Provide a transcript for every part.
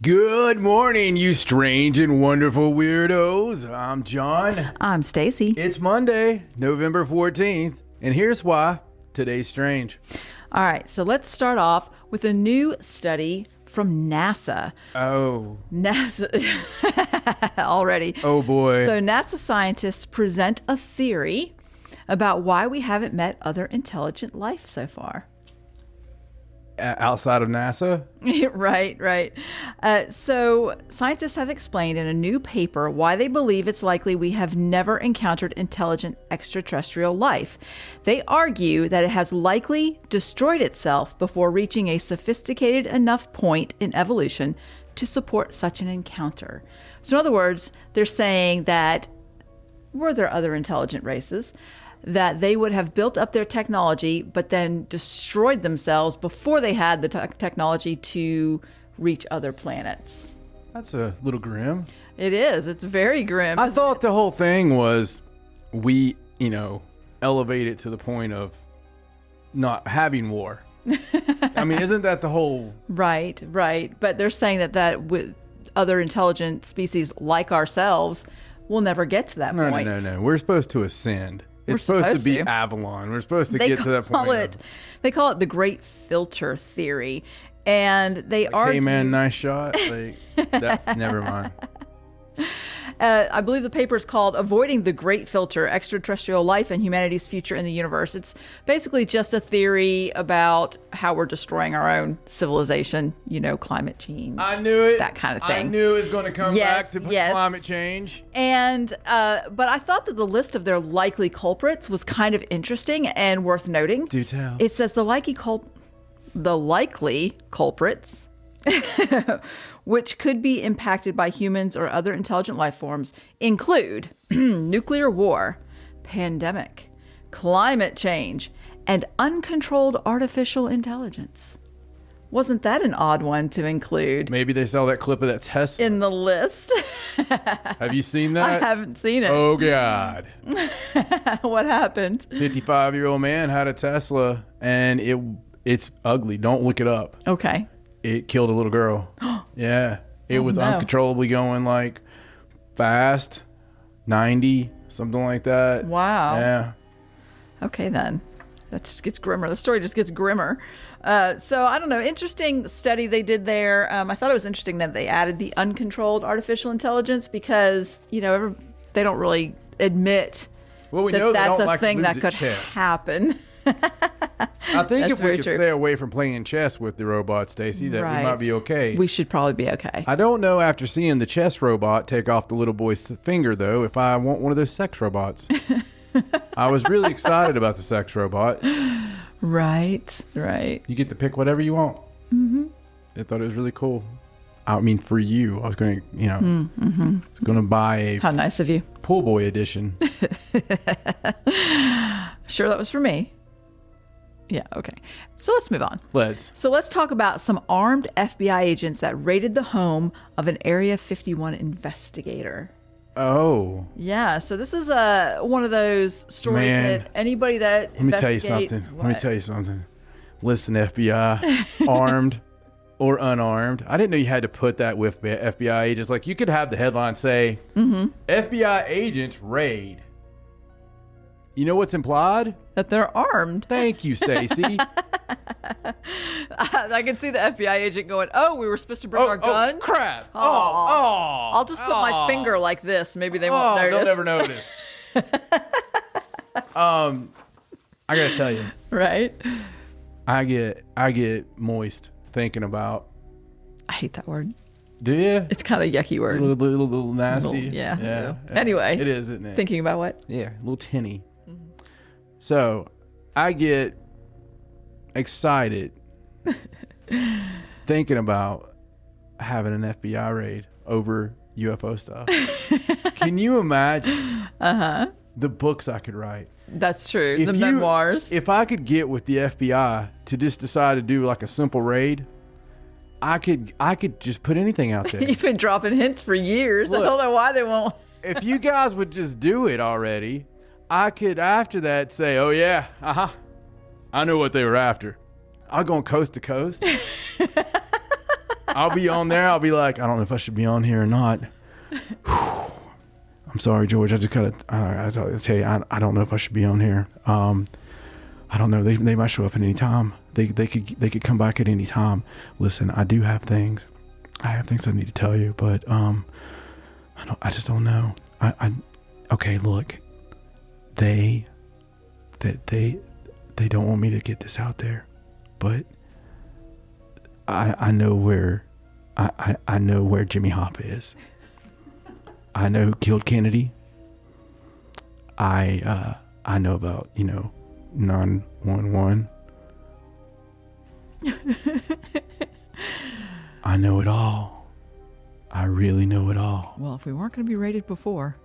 Good morning, you strange and wonderful weirdos. I'm John. I'm Stacey. It's Monday, November 14th, and here's why today's strange. All right, so let's start off with a new study from NASA. Oh. NASA already. Oh, boy. So NASA scientists present a theory about why we haven't met other intelligent life so far. Outside of NASA? Right. So scientists have explained in a new paper why they believe it's likely we have never encountered intelligent extraterrestrial life. They argue that it has likely destroyed itself before reaching a sophisticated enough point in evolution to support such an encounter. So in other words, they're saying that were there other intelligent races, that they would have built up their technology, but then destroyed themselves before they had the technology to reach other planets. That's a little grim. It is. It's very grim. I thought the whole thing was we, elevate it to the point of not having war. I mean, isn't that the whole... Right. But they're saying that with other intelligent species like ourselves, we'll never get to that point. No. We're supposed to ascend. It's supposed to be Avalon. We're supposed to get to that point. They call it the Great Filter Theory. And they argue... Hey, man, nice shot. Never mind. I believe the paper is called Avoiding the Great Filter, Extraterrestrial Life and Humanity's Future in the Universe. It's basically just a theory about how we're destroying our own civilization, climate change. I knew it. That kind of thing. I knew it was going to come back to climate change. And, but I thought that the list of their likely culprits was kind of interesting and worth noting. Do tell. It says the likely culprits which could be impacted by humans or other intelligent life forms, include nuclear war, pandemic, climate change, and uncontrolled artificial intelligence. Wasn't that an odd one to include? Maybe they saw that clip of that Tesla in the list. Have you seen that? I haven't seen it. Oh, God. What happened? 55-year-old man had a Tesla, and it's ugly. Don't look it up. Okay. It killed a little girl. Yeah. It was uncontrollably going fast, 90, something like that. Wow. Yeah. Okay, then. That just gets grimmer. The story just gets grimmer. So, I don't know. Interesting study they did there. I thought it was interesting that they added the uncontrolled artificial intelligence because, they don't really admit that's a thing that could happen. I think if we could stay away from playing chess with the robot, Stacey, that we might be okay. We should probably be okay. I don't know after seeing the chess robot take off the little boy's finger, though, if I want one of those sex robots. I was really excited about the sex robot. Right. You get to pick whatever you want. Mm-hmm. I thought it was really cool. I mean, for you, I was going to, it's going to buy a... How nice of you. Pool boy edition. Sure, that was for me. Yeah, okay. So let's move on. So let's talk about some armed FBI agents that raided the home of an Area 51 investigator. Oh. Yeah, so this is one of those stories that anybody that Let me tell you something. Listen, FBI, armed or unarmed. I didn't know you had to put that with FBI agents. You could have the headline say, FBI agents raid. You know what's implied? That they're armed. Thank you, Stacey. I can see the FBI agent going, we were supposed to bring our guns? Oh, crap. I'll just put my finger like this. Maybe they won't notice. They'll never notice. I got to tell you. Right? I get moist thinking about... I hate that word. Do you? It's kind of a yucky word. A little nasty. Yeah. Anyway. It is, isn't it? Thinking about what? Yeah, a little tinny. Mm-hmm. So, I get excited thinking about having an FBI raid over UFO stuff. Can you imagine the books I could write? That's true. The memoirs. If I could get with the FBI to just decide to do a simple raid, I could just put anything out there. You've been dropping hints for years. Look, I don't know why they won't. If you guys would just do it already, I could after that say, oh yeah, I know what they were after. I'm going coast to coast. I'll be on there. I'll be like, I don't know if I should be on here or not. I'm sorry, George. I just gotta. I tell you, I don't know if I should be on here. I don't know. They might show up at any time. They could come back at any time. Listen, I do have things. I have things I need to tell you, but I just don't know. Okay, look. They don't want me to get this out there, but I know where I know where Jimmy Hoffa is. I know who killed Kennedy. I know about 911. I know it all. I really know it all. Well, if we weren't going to be rated before,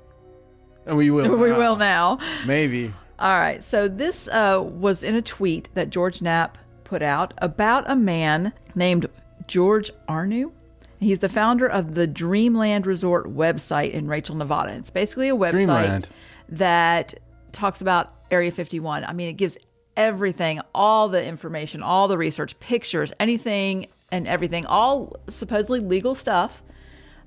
and we will. We will now. Maybe. All right. So this was in a tweet that George Knapp put out about a man named George Arnu. He's the founder of the Dreamland Resort website in Rachel, Nevada. It's basically a website that talks about Area 51. I mean, it gives everything, all the information, all the research, pictures, anything and everything, all supposedly legal stuff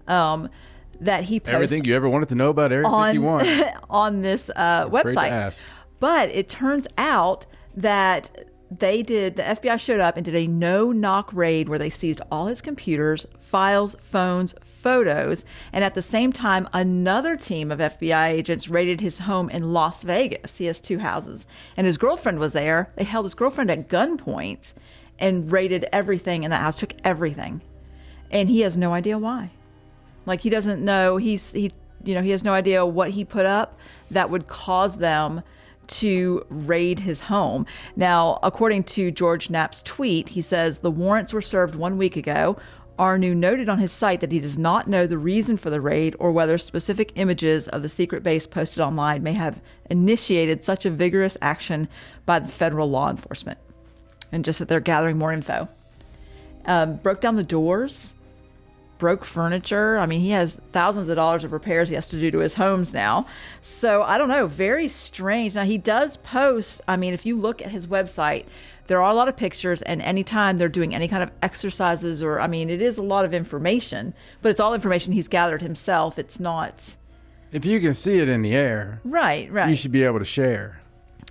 that he posts. Everything you ever wanted to know about Area 51. On this website. But it turns out that the FBI showed up and did a no-knock raid where they seized all his computers, files, phones, photos, and at the same time, another team of FBI agents raided his home in Las Vegas. He has 2 houses, and his girlfriend was there. They held his girlfriend at gunpoint and raided everything in the house, took everything, and he has no idea why. Like, he doesn't know. He has no idea what he put up that would cause them to raid his home. Now, according to George Knapp's tweet, he says the warrants were served 1 week ago. Arnu noted on his site that he does not know the reason for the raid or whether specific images of the secret base posted online may have initiated such a vigorous action by the federal law enforcement. And just that they're gathering more info. Broke down the doors, broke furniture. I mean, he has thousands of dollars of repairs he has to do to his homes now. So I don't know, very strange. Now he does post, I mean, if you look at his website, there are a lot of pictures, and anytime they're doing any kind of exercises or, I mean, it is a lot of information, but it's all information he's gathered himself. It's not. If you can see it in the air. Right. You should be able to share.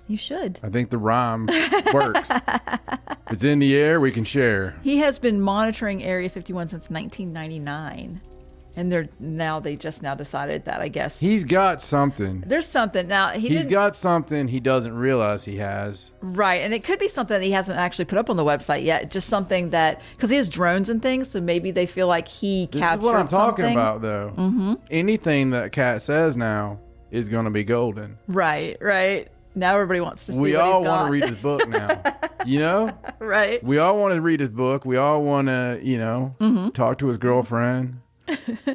You should. I think the rhyme works. If it's in the air, we can share. He has been monitoring Area 51 since 1999. And they just now decided that, I guess. He's got something. There's something. Now, he's got something he doesn't realize he has. Right. And it could be something that he hasn't actually put up on the website yet. Just something that, because he has drones and things, so maybe they feel like he captured something. This is what I'm talking about, though. Mm-hmm. Anything that Cat says now is going to be golden. Right. Now everybody wants to see what he's got. We all want to read his book now. You know? Right. We all want to read his book. We all want to, talk to his girlfriend.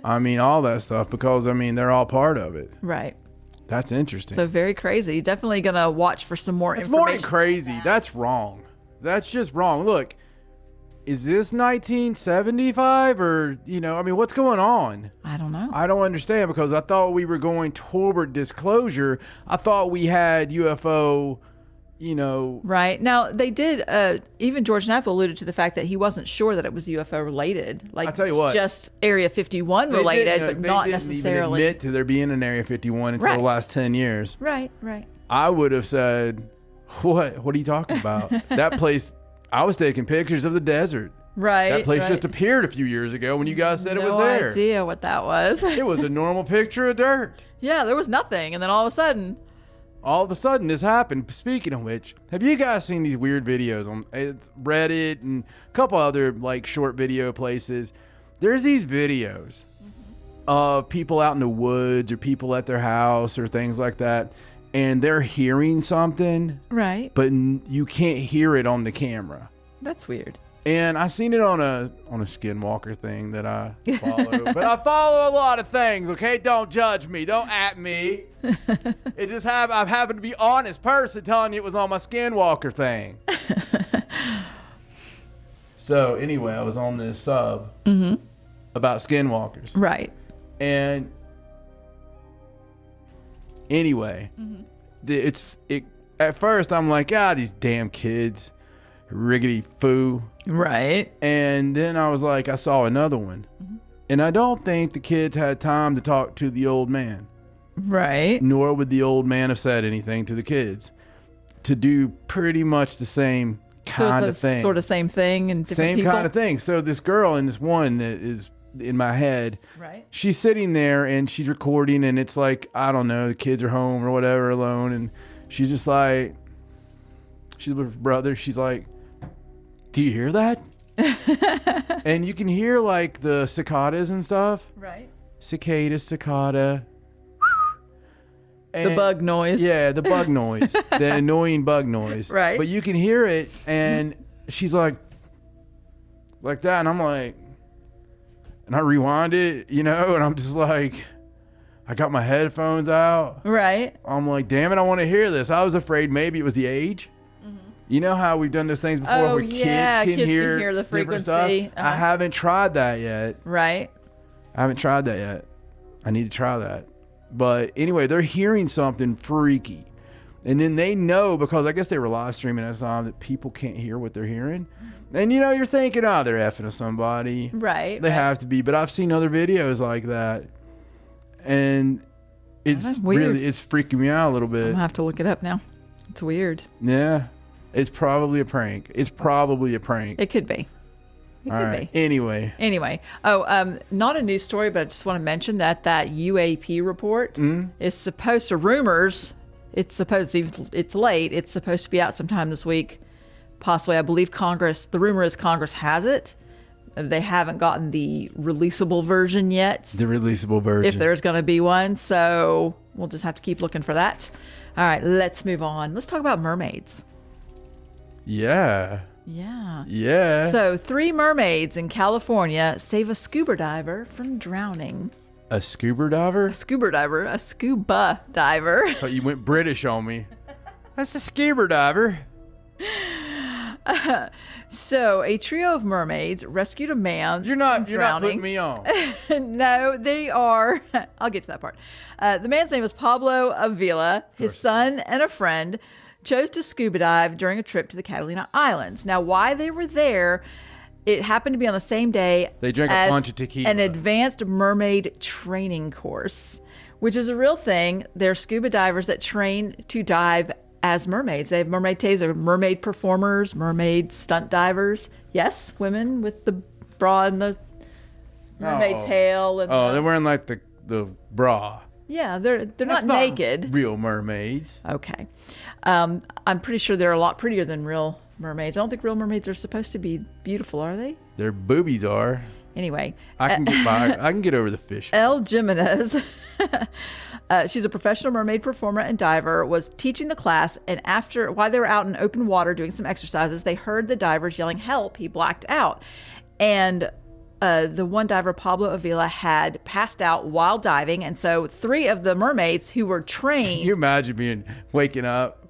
I mean, all that stuff, because, I mean, they're all part of it. Right. That's interesting. So very crazy. Definitely going to watch for some more information. It's more than crazy. That's wrong. That's just wrong. Look, is this 1975 or, I mean, what's going on? I don't know. I don't understand, because I thought we were going toward disclosure. I thought we had UFO, Right. Now, they did, even George Knapp alluded to the fact that he wasn't sure that it was UFO related. Like, I tell you what, just Area 51 related, but not necessarily. They didn't even admit to there being an Area 51 until the last 10 years. Right. I would have said, what are you talking about? That place, I was taking pictures of the desert. Right. That place just appeared a few years ago when you guys said it was there. No idea what that was. It was a normal picture of dirt. Yeah, there was nothing. And then all of a sudden this happened. Speaking of which, have you guys seen these weird videos on Reddit and a couple other short video places? There's these videos of people out in the woods or people at their house or things like that, and they're hearing something. Right. But you can't hear it on the camera. That's weird. And I seen it on a Skinwalker thing that I follow. But I follow a lot of things, okay? Don't judge me. Don't at me. It just I've happened to be honest person telling you it was on my Skinwalker thing. So anyway, I was on this sub about Skinwalkers. Right. And anyway, at first I'm like, these damn kids. riggedy foo. Right. And then I was like, I saw another one. And I don't think the kids had time to talk to the old man. Right. Nor would the old man have said anything to the kids to do pretty much the same kind of thing. Sort of same thing and different same people. kind of thing. So this girl and this one that is in my head, right? She's sitting there and she's recording, and it's like, I don't know, the kids are home or whatever alone, and she's just like, she's with her brother. She's like, do you hear that? And you can hear like the cicadas and stuff. Right. Cicada. The bug noise. Yeah, the bug noise. The annoying bug noise. Right. But you can hear it, and she's like that, and I'm like, and I rewind it, and I'm just like, I got my headphones out. Right. I'm like, damn it, I want to hear this. I was afraid maybe it was the age. You know how we've done those things before where kids can hear the frequency. frequency. I haven't tried that yet. Right. I haven't tried that yet. I need to try that. But anyway, they're hearing something freaky. And then they know, because I guess they were live streaming at the time, that people can't hear what they're hearing. And you're thinking, oh, they're effing with somebody. Right. They have to be. But I've seen other videos like that. And it's weird. it's freaking me out a little bit. I'm going to have to look it up now. It's weird. Yeah. It's probably a prank. It could be. It All could right. be. Anyway. Oh, not a news story, but I just want to mention that UAP report is supposed to, rumors, it's late. It's supposed to be out sometime this week. Possibly, I believe the rumor is Congress has it. They haven't gotten the releasable version yet. The releasable version. If there's going to be one. So we'll just have to keep looking for that. All right, let's move on. Let's talk about mermaids. Yeah. So 3 mermaids in California save a scuba diver from drowning. A scuba diver? A scuba diver. Oh, you went British on me. That's a scuba diver. So a trio of mermaids rescued a man. You're not putting me on. No, they are. I'll get to that part. The man's name was Pablo Avila. His son and a friend chose to scuba dive during a trip to the Catalina Islands. Now, why they were there, it happened to be on the same day they drank a bunch of tequila. An advanced mermaid training course, which is a real thing. They're scuba divers that train to dive as mermaids. They have mermaid taser, mermaid performers, mermaid stunt divers. Yes, women with the bra and the mermaid tail. And they're wearing like the bra. Yeah, they're That's not naked. Real mermaids. Okay. I'm pretty sure they're a lot prettier than real mermaids. I don't think real mermaids are supposed to be beautiful, are they? Their boobies are. Anyway. I can get over the fish. Elle Jimenez, she's a professional mermaid performer and diver, was teaching the class, and while they were out in open water doing some exercises, they heard the divers yelling, "Help!" He blacked out. And the one diver, Pablo Avila, had passed out while diving, and so 3 of the mermaids who were trained... Can you imagine waking up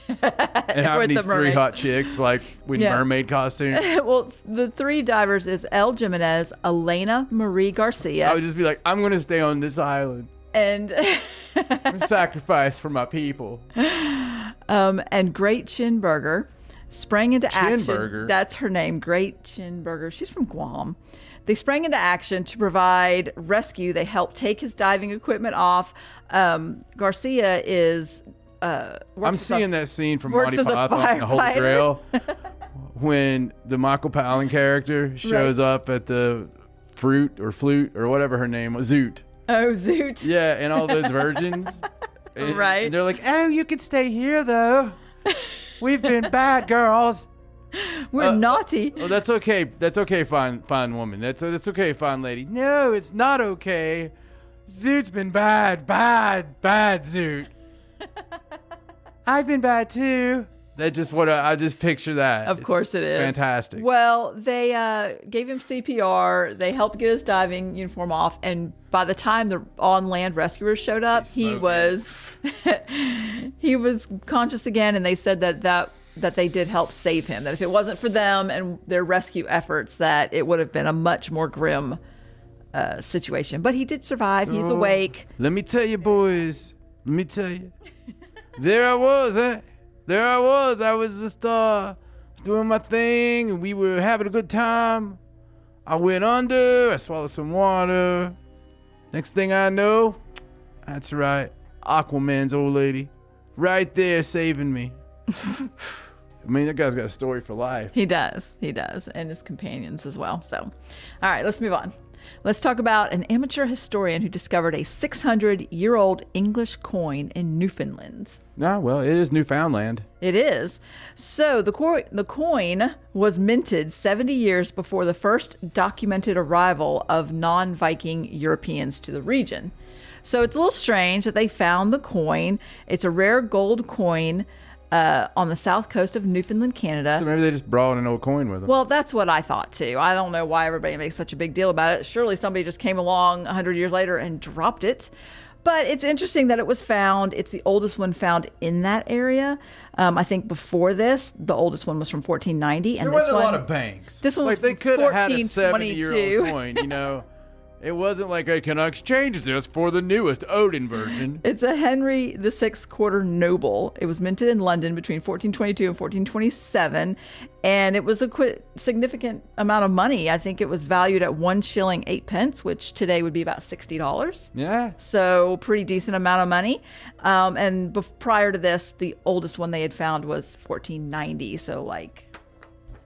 and having these 3 hot chicks like with mermaid costumes? Well, the 3 divers is Elle Jimenez, Elena Marie Garcia. I would just be like, I'm going to stay on this island and sacrifice for my people. And Great Chinburger sprang into action. Chinburger? That's her name, Great Chinburger. She's from Guam. They sprang into action to provide rescue. They helped take his diving equipment off. Garcia is... I'm seeing that scene from Monty Python and the Holy Grail when the Michael Palin character shows up at the flute or whatever her name was, Zoot. Oh, Zoot. Yeah, and all those virgins. Right. And they're like, oh, you can stay here, though. We've been bad girls. We're naughty. Oh, that's okay. That's okay, fine woman. That's okay, fine lady. No, it's not okay. Zoot's been bad Zoot. I've been bad too. That's just what I just picture that. Of course it is. Fantastic. Well, they gave him CPR. They helped get his diving uniform off. And by the time the on-land rescuers showed up, he was conscious again. And they said that they did help save him. That if it wasn't for them and their rescue efforts, that it would have been a much more grim situation. But he did survive. He's awake. Let me tell you, boys. Let me tell you. There I was, I was just doing my thing, and we were having a good time. I went under. I swallowed some water. Next thing I know, that's right, Aquaman's old lady, right there saving me. I mean, that guy's got a story for life. He does, and his companions as well. So, all right, let's move on. Let's talk about an amateur historian who discovered a 600-year-old English coin in Newfoundland. Ah, well, it is Newfoundland. It is. So the coin was minted 70 years before the first documented arrival of non-Viking Europeans to the region. So it's a little strange that they found the coin. It's a rare gold coin on the south coast of Newfoundland, Canada. So maybe they just brought an old coin with them. Well, that's what I thought too. I don't know why everybody makes such a big deal about it. Surely somebody just came along 100 years later and dropped it. But it's interesting that it was found. It's the oldest one found in that area. I think before this, the oldest one was from 1490. And there wasn't a lot of banks. This one was they could have had a 1422. 70-year-old coin, you know. It wasn't like I can exchange this for the newest Odin version. It's a Henry VI quarter noble. It was minted in London between 1422 and 1427, and it was a significant amount of money. I think it was valued at 1 shilling 8 pence, which today would be about $60. Yeah. So pretty decent amount of money. And prior to this, the oldest one they had found was 1490. So like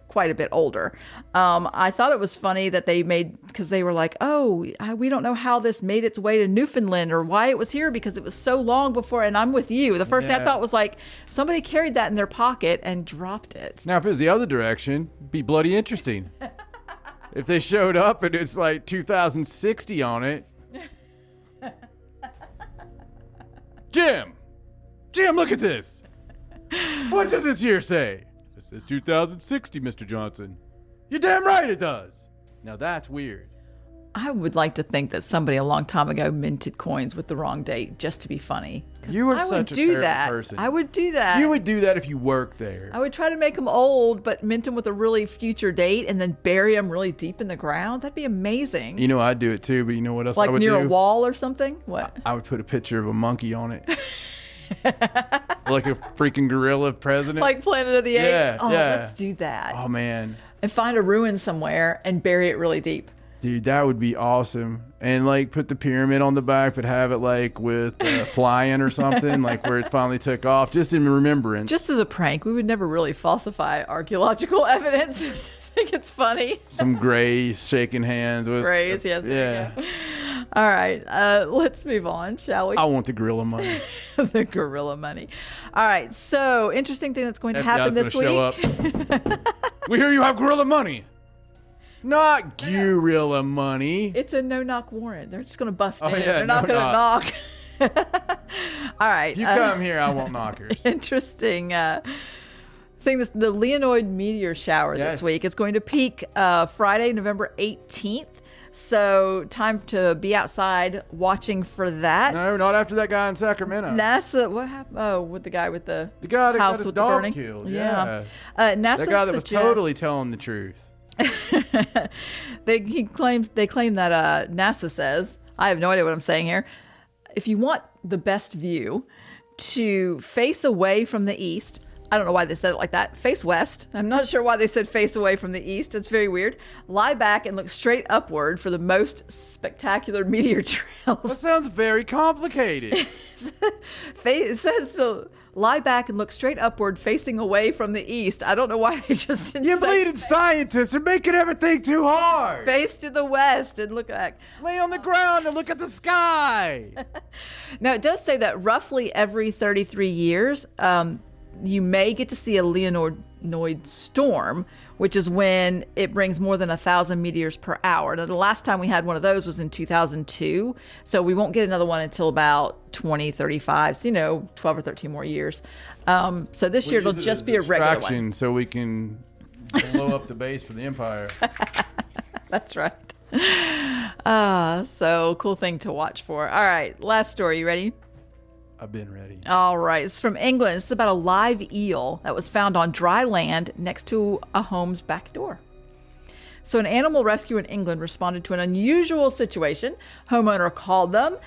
quite a bit older. I thought it was funny that they made, because they were like, oh, we don't know how this made its way to Newfoundland or why it was here because it was so long before. And I'm with you. The first thing I thought was like, somebody carried that in their pocket and dropped it. Now, if it was the other direction, it'd be bloody interesting. If they showed up and it's like 2060 on it. Jim, look at this. What does this year say? It says 2060, Mr. Johnson. You're damn right it does. Now that's weird. I would like to think that somebody a long time ago minted coins with the wrong date just to be funny. You are such a terrible person. I would do that. You would do that if you worked there. I would try to make them old, but mint them with a really future date and then bury them really deep in the ground. That'd be amazing. You know, I'd do it too, but you know what else I would do? Like near a wall or something? What? I would put a picture of a monkey on it. Like a freaking gorilla president. Like Planet of the Apes? Yeah, oh, yeah. Let's do that. Oh, man. And find a ruin somewhere and bury it really deep. Dude, that would be awesome. And like put the pyramid on the back, but have it like with flying or something, like where it finally took off, just in remembrance. Just as a prank. We would never really falsify archaeological evidence. I think it's funny. Some Grays shaking hands with. Grays, yes. There you go. All right, let's move on, shall we? I want the gorilla money. The gorilla money. All right, so interesting thing that's going to happen this week. Show up. We hear you have gorilla money. Not gorilla money. It's a no-knock warrant. They're just going to bust in. Yeah, They're not going to knock. All right. If you come here, I won't knockers. Interesting thing. The leonid meteor shower this week. It's going to peak Friday, November 18th. So time to be outside watching for that. No, not after that guy in Sacramento. NASA, what happened? Oh, with the guy with the guy that house got with dog the burning. Killed. Yeah. NASA that guy that was totally telling the truth. They claim that NASA says, I have no idea what I'm saying here. If you want the best view, to face away from the east. I don't know why they said it like that. Face west. I'm not sure why they said face away from the east. It's very weird. Lie back and look straight upward for the most spectacular meteor trails. That sounds very complicated. It says so. Lie back and look straight upward, facing away from the east. I don't know why they just didn't You bleeding scientists are making everything too hard. Face to the west and look back. Lay on the ground and look at the sky. Now, it does say that roughly every 33 years, you may get to see a leonid storm, which is when it brings more than 1,000 meteors per hour. Now, the last time we had one of those was in 2002, so we won't get another one until about 2035, so 12 or 13 more years. So this year it'll just be a regular one. So we can blow up the base for the Empire. That's right. So cool thing to watch for. All right, last story. You ready? I've been ready. All right. It's from England. It's about a live eel that was found on dry land next to a home's back door. So an animal rescue in England responded to an unusual situation. Homeowner called them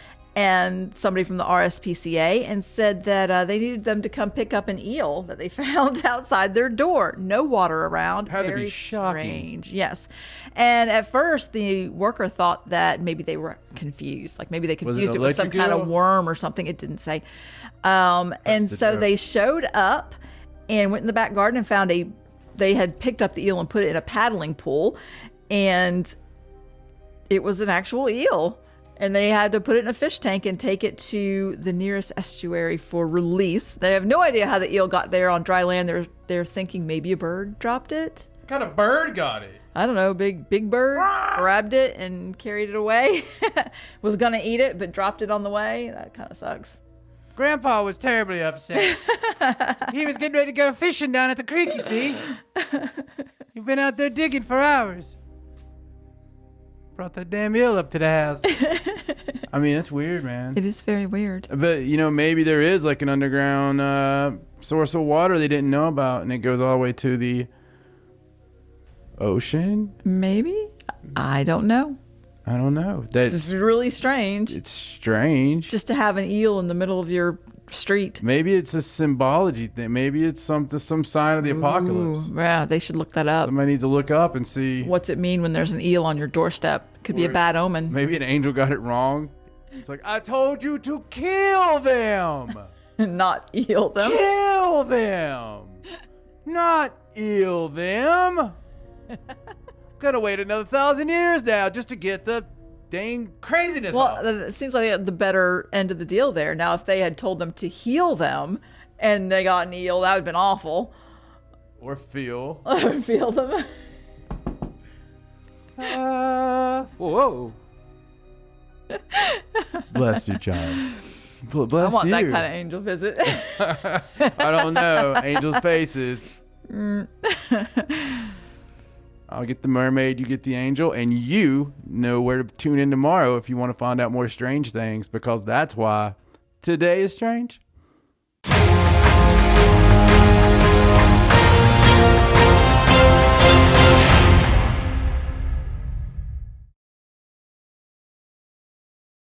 and somebody from the RSPCA and said that they needed them to come pick up an eel that they found outside their door. No water around. Had to be Very shocking. strange. Yes. And at first, the worker thought that maybe they were confused. Like maybe they confused it with some kind of worm or something. It didn't say. And so they showed up and went in the back garden and found they had picked up the eel and put it in a paddling pool. And it was an actual eel. And they had to put it in a fish tank and take it to the nearest estuary for release. They have no idea how the eel got there on dry land. They're thinking maybe a bird dropped it. What kind of bird got it? I don't know, big bird grabbed it and carried it away. Was going to eat it, but dropped it on the way. That kind of sucks. Grandpa was terribly upset. He was getting ready to go fishing down at the creek, you see. He'd been out there digging for hours. Brought that damn eel up to the house. I mean, that's weird, man. It is very weird. But, maybe there is like an underground source of water they didn't know about, and it goes all the way to the ocean? Maybe? I don't know. I don't know. It's really strange. It's strange. Just to have an eel in the middle of your street. Maybe it's a symbology thing. Maybe it's some sign of the apocalypse. Yeah, they should look that up. Somebody needs to look up and see. What's it mean when there's an eel on your doorstep? Could be a bad omen. Maybe an angel got it wrong. It's like, I told you to kill them. Not eel them. Kill them. Not eel them. Gotta wait another 1,000 years now just to get the dang craziness off. Well, it seems like they had the better end of the deal there. Now, if they had told them to heal them and they got an eel, that would have been awful. Or feel. Feel them. Whoa. Bless you, child. Bless I want you. that kind of angel visit. I don't know. Angels' faces. I'll get the mermaid, you get the angel, and you know where to tune in tomorrow if you want to find out more strange things, because that's why today is strange.